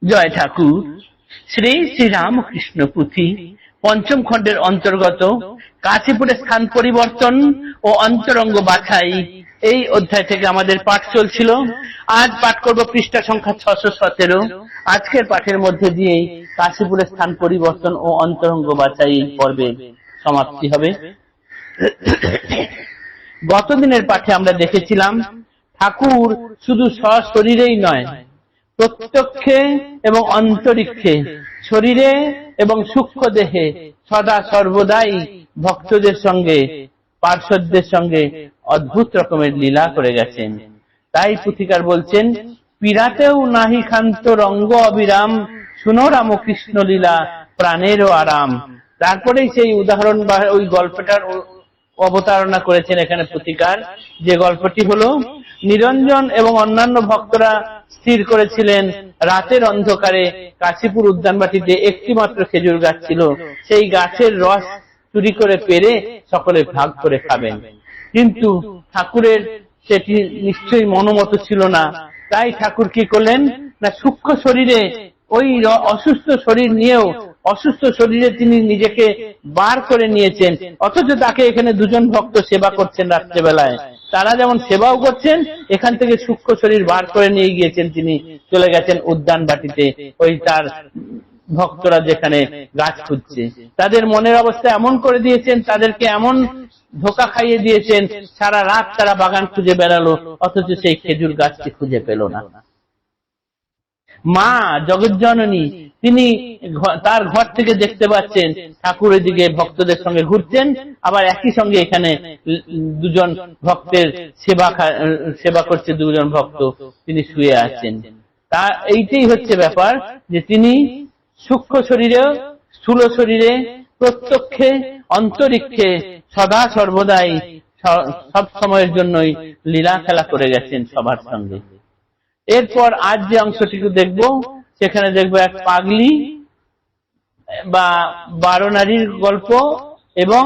জয় ঠাকুর। শ্রী শ্রী রামকৃষ্ণ পুঁথি পঞ্চম খণ্ডের অন্তর্গত কাশীপুরে স্থান পরিবর্তন ও অন্তরঙ্গ বাছাই, এই অধ্যায় থেকে আমাদের পাঠ চলছিল। আজ পাঠ করব পৃষ্ঠা সংখ্যা 617। আজকের পাঠের মধ্যে দিয়েই কাশীপুরে স্থান পরিবর্তন ও অন্তরঙ্গ বাছাই পর্বের সমাপ্তি হবে। গতদিনের পাঠে আমরা দেখেছিলাম ঠাকুর শুধু সশরীরেই নয়, প্রত্যক্ষে এবং অন্তরিক্ষে, শরীরে এবং সূক্ষ্ম দেহে সদা সর্বদাই ভক্তদের সঙ্গে, পার্শ্বদের সঙ্গে অদ্ভুত রকমের লীলা করে গেছেন। তাই পুথিকার বলছেন, পীড়াতেও নাহি ক্ষান্ত রঙ্গ অবিরাম, শুনো রামকৃষ্ণ লীলা প্রাণেরও আরাম। তারপরেই সেই উদাহরণ বা ওই গল্পটার অবতারণা করেছেন এখানে পুথিকার। যে গল্পটি হলো, নিরঞ্জন এবং অন্যান্য ভক্তরা স্থির করেছিলেন রাতের অন্ধকারে কাশীপুর উদ্যানবাটিতে একটি মাত্র খেজুর গাছ ছিল, সেই গাছের রস চুরি করে পেরে সকলে ভাগ করে খাবেন। কিন্তু ঠাকুরের সেটি নিশ্চয়ই মনোমত ছিল না। তাই ঠাকুর কি করলেন না, সূক্ষ্ম শরীরে ওই অসুস্থ শরীর নিয়েও অসুস্থ শরীরে তিনি নিজেকে বার করে নিয়েছেন, অথচ তাকে এখানে দুজন ভক্ত সেবা করছেন রাত্রেবেলায়। তারা যেমন সেবাও করছেন, এখান থেকে সূক্ষ্ম শরীর বার করে নিয়ে গিয়েছেন, তিনি চলে গেছেন উদ্যান বাটিতে। ওই তার ভক্তরা যেখানে গাছ খুঁজছে, তাদের মনের অবস্থা এমন করে দিয়েছেন, তাদেরকে এমন ধোঁকা খাইয়ে দিয়েছেন, সারা রাত তারা বাগান খুঁজে বেড়ালো, অথচ সেই খেজুর গাছটি খুঁজে পেল না। মা জগজ্জননী তিনি তার ঘর থেকে দেখতে পাচ্ছেন ঠাকুর এদিকে ভক্তদের সঙ্গে ঘুরছেন, আবার একই সঙ্গে এখানে দুজন ভক্তের সেবা করছে, দুজন ভক্ত তিনি শুয়ে আছেন। তা এইটাই হচ্ছে ব্যাপার, যে তিনি সূক্ষ্ম শরীরে, স্থূল শরীরে, প্রত্যক্ষে, অন্তরিক্ষে সদা সর্বদাই সব সময়ের জন্যই লীলা খেলা করে গেছেন সবার সঙ্গে। এরপর আজ যে অংশটিকে দেখব, সেখানে দেখব এক পাগলি বা 12 নারীর গল্প এবং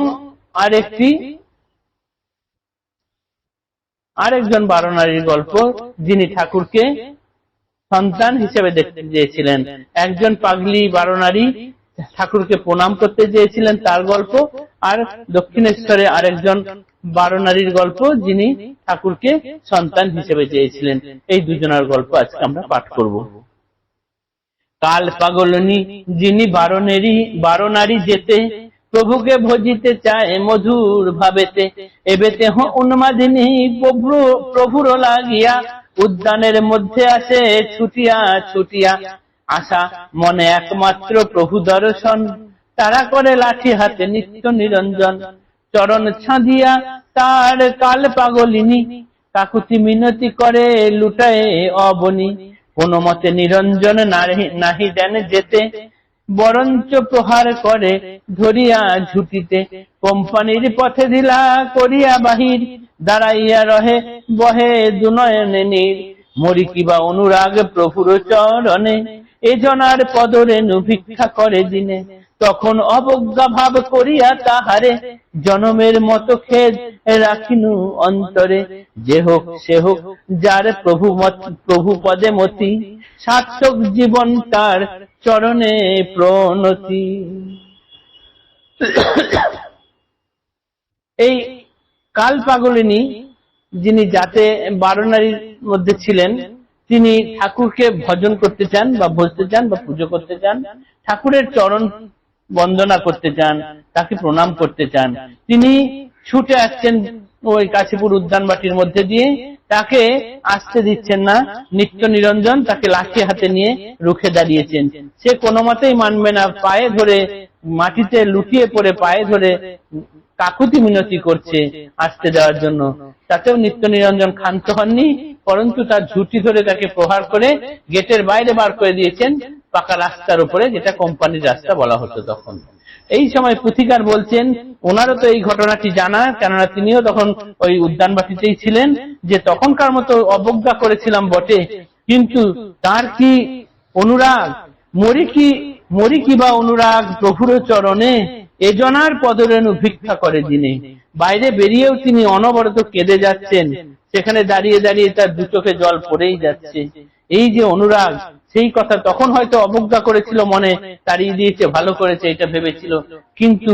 আরেকজন 12 নারীর গল্প, যিনি ঠাকুরকে সন্তান হিসেবে দেখতে চেয়েছিলেন। একজন পাগলি 12 নারী ঠাকুরকে প্রণাম করতে চেয়েছিলেন, তার গল্প। আর দক্ষিণেশ্বরে আরেকজন 12 নারীর গল্প, যিনি ঠাকুরকে সন্তান হিসেবে চেয়েছিলেন। এই দুজনের গল্প আজকে আমরা পাঠ করব। কাল পাগলনি যিনি 12 নারী যেতে, প্রভুকে ভজিতে চায় মধুর ভাবেতে, এবেতে উন্মাদিনী প্রভুর লাগিয়া, উদ্যানের মধ্যে আসে ছুটিয়া ছুটিয়া, আশা মনে একমাত্র প্রভু দর্শন, তারা করে লাঠি হাতে নিত্য নিরঞ্জন, চরণ ছাঁদিয়া তার কাল পাগলিনী, কাকুতি মিনতি করে লুটায় অবনী, কোন মতে নিরঞ্জন নাহি দেন যেতে, বরঞ্চ প্রহার করে ধরিয়া ঝুটিতে, কোম্পানির পথে ঢিলা করিয়া বাহির, দাঁড়াইয়া রহে বহে দুনয়নে নীর, মরি কিবা অনুরাগ প্রভুর চরণে, এ জনার পদরেণু ভিক্ষা করে দিনে, তখন অবজ্ঞা ভাব করিয়া তাহারে, জনমের মতো খেদ রাখিনু অন্তরে, যে হোক সে হোক যার প্রভু পদে মতি, সার্থক জীবন তার চরণে প্রণতি। এই কাল পাগলিনী, যিনি যাতে 12 নারীর মধ্যে ছিলেন, তিনি ঠাকুরকে ভজন করতে চান বা ভজতে চান বা পুজো করতে চান, ঠাকুরের চরণ বন্দনা করতে চান, তাকে প্রণাম করতে চান। তিনি ছুটে আসছেন ওই কাশীপুর উদ্যানবাটির মধ্যে দিয়ে, তাকে আসতে দিচ্ছেন না নিত্য নিরঞ্জন, তাকে লাঠি হাতে নিয়ে রুখে দাঁড়িয়েছেন। সে কোনো মতেই মানবে না, পায়ে ধরে মাটিতে লুটিয়ে পড়ে পায়ে ধরে কাকুতি মিনতি করছে আসতে দেওয়ার জন্য। তাতেও নিত্য নিরঞ্জন ক্ষান্ত হননি, পরন্তু তার ঝুঁটি ধরে তাকে প্রহার করে গেটের বাইরে বার করে দিয়েছেন, পাকা রাস্তার উপরে, যেটা কোম্পানির রাস্তা বলা হতো তখন। এই সময় পুথিকার বলছেন, ওনারও তো এই ঘটনাটি জানা, কেননা তিনিও তখন ওই উদ্যানবাটিতেই ছিলেন, যে তখনকার মতো অবজ্ঞা করেছিলাম বটে, কিন্তু তার কি অনুরাগ, মরি কি বা অনুরাগ প্রভুর চরণে, এ জনার পদরেণু ভিক্ষা করে দিনে। বাইরে বেরিয়েও তিনি অনবরত কেঁদে যাচ্ছেন, সেখানে দাঁড়িয়ে দাঁড়িয়ে তার দু চোখে জল পড়েই যাচ্ছে। এই যে অনুরাগ, সেই কথা তখন হয়তো অবজ্ঞা করেছিল, মনে তাড়িয়ে দিয়েছে, ভালো করেছে এটা ভেবেছিল, কিন্তু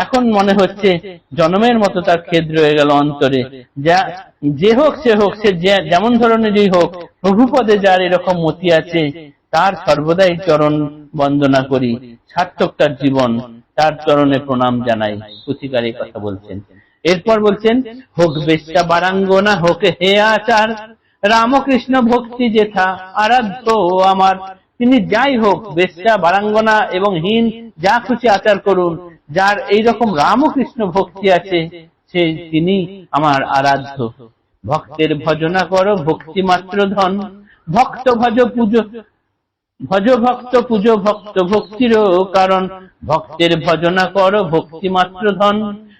এখন মনে হচ্ছে জনমের মতো তার খেদ রয়ে গেল অন্তরে। যে হোক সে যেমন ধরনেরই হোক, প্রভুপদে যার এরকম মতি আছে তার সর্বদাই চরণ বন্দনা করি, সার্থক তার জীবন, তার চরণে প্রণাম জানাই। পুথিকার এই কথা বলছেন। এরপর বলছেন, হোক বেশ্যা বারাঙ্গনা হোক হে আচার, রামকৃষ্ণ ভক্তি যেথা আরাধ্য আমার। তিনি যাই হোক, বেশ্যা বারাঙ্গনা এবং হীন যা খুশি আচার করুন, যার এইরকম রামকৃষ্ণ ভক্তি আছে তিনি আমার আরাধ্য। ভক্তের ভজনা করো ভক্তি মাত্র ধন, ভক্ত ভজ পুজো ভজ ভক্ত পুজো ভক্ত ভক্তির কারণ। ভক্তের ভজনা করো ভক্তি মাত্র ধন,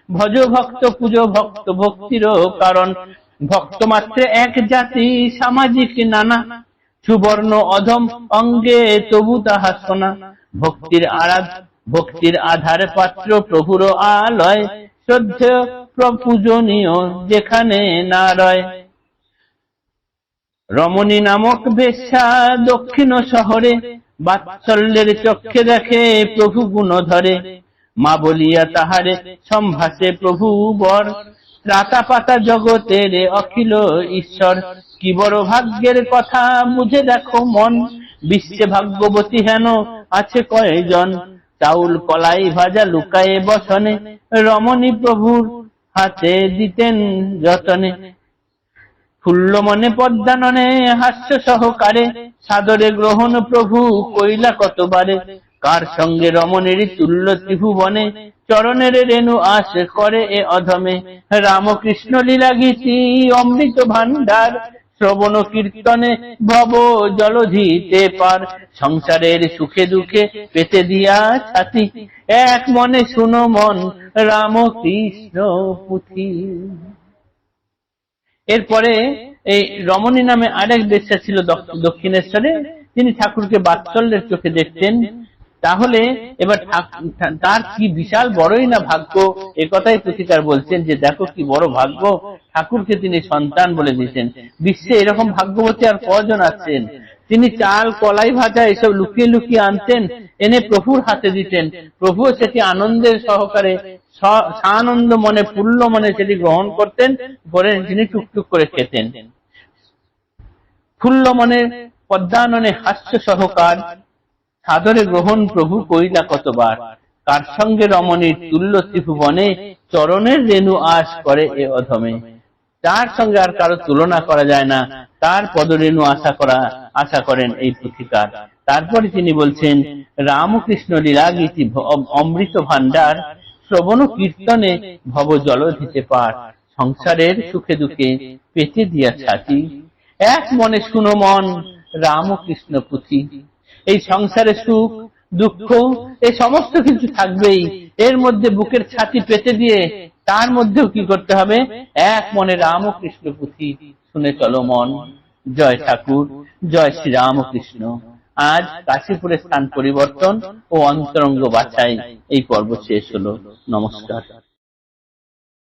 ভজ ভক্ত পুজো ভক্ত ভক্তির কারণ। ভক্ত মাত্রে এক জাতি সামাজিক নানা, সুবর্ণ অধম অঙ্গে তবু তাহা শোনা। ভক্তির আধার পাত্র প্রভুর আলয়, শ্রদ্ধেয় প্রপূজনীয় যেখানে না রয়। রমণী নামক বেশ্যা দক্ষিণ শহরে, বাৎসল্যের চক্ষে দেখে প্রভু গুণ ধরে। মা বলিয়া তাহারে সম্ভাষে প্রভু বর, ত্রাতা পাতা জগতের অখিল ঈশ্বর। কি বড় ভাগ্যের কথা বুঝে দেখো মন, বিশ্বে ভাগ্যবতী হেন আছে কয়জন। চাউল কলাই ভাজা লুকায়ে বসনে, রমণী প্রভুর হাতে দিতেন যতনে। ফুল্ল মনে পদ্মাননে হাস্য সহকারে, সাদরে গ্রহণ প্রভু কইলা কতবারে। কার সঙ্গে রমণীর তুল্য ত্রিভুবনে, চরণের রেণু আশ করে এ অধমে। রামকৃষ্ণ লীলা গীতি অমৃত ভান্ডার, শ্রবণ কীর্তনে ভব জলধিতে পার। সংসারের সুখে দুঃখে পেতে দিয়া ছাতি, এক মনে শুনো মন রামকৃষ্ণ পুঁথি। এরপরে এই রমণী নামে আরেক বেশ্যা ছিল দক্ষিণেশ্বরে, তিনি ঠাকুরকে বাৎসল্যের চোখে দেখতেন। তাহলে এবার তার কি বিশাল বড়ই না ভাগ্য, একথাই পুথিকার বলছেন যে দেখো কি বড় ভাগ্য, ঠাকুরকে তিনি সন্তান বলে দিয়েছেন। বিশ্বে এরকম ভাগ্যবতী আর কজন আছেন? তিনি চাল কলাই ভাজা এসব লুকিয়ে লুকিয়ে আনতেন, এনে প্রভুর হাতে দিতেন। প্রভুও সেটি আনন্দের সহকারে সানন্দ মনে পুল্য মনে সেটি গ্রহণ করতেন, করে তিনি টুকটুক করে খেতেন। ফুল্ল মনে পদ্মাননে হাস্য সহকার, সাদরে গ্রহণ প্রভু কইলা কতবার। কার সঙ্গে রমণীর তুল্য ত্রিভুবনে, চরণের রেণু আশ করে এ অধমে। তার সঙ্গে আর কারো তুলনা করা যায় না, তার পদরেণু আশা করেন এই পুথিকার। তারপরে তিনি বলছেন, রামকৃষ্ণ লীলা গীতি অমৃত ভান্ডার, শ্রবণ কীর্তনে ভব জলধিতে পার। সংসারের সুখে দুঃখে পেতে দিয়া ছাতি, এক মনে শুনো মন রামকৃষ্ণ পুঁথি। এই সংসারে সুখ দুঃখ এই সমস্ত কিছু থাকবেই, এর মধ্যে বুকের ছাতি পেতে দিয়ে তার মধ্যেও কি করতে হবে? এক মনে রামকৃষ্ণ পুঁথি শুনে চলো মন। জয় ঠাকুর, জয় শ্রী রামকৃষ্ণ। আজ কাশীপুরের স্থান পরিবর্তন ও অন্তরঙ্গ বাছাই এই পর্ব শেষ হলো। নমস্কার।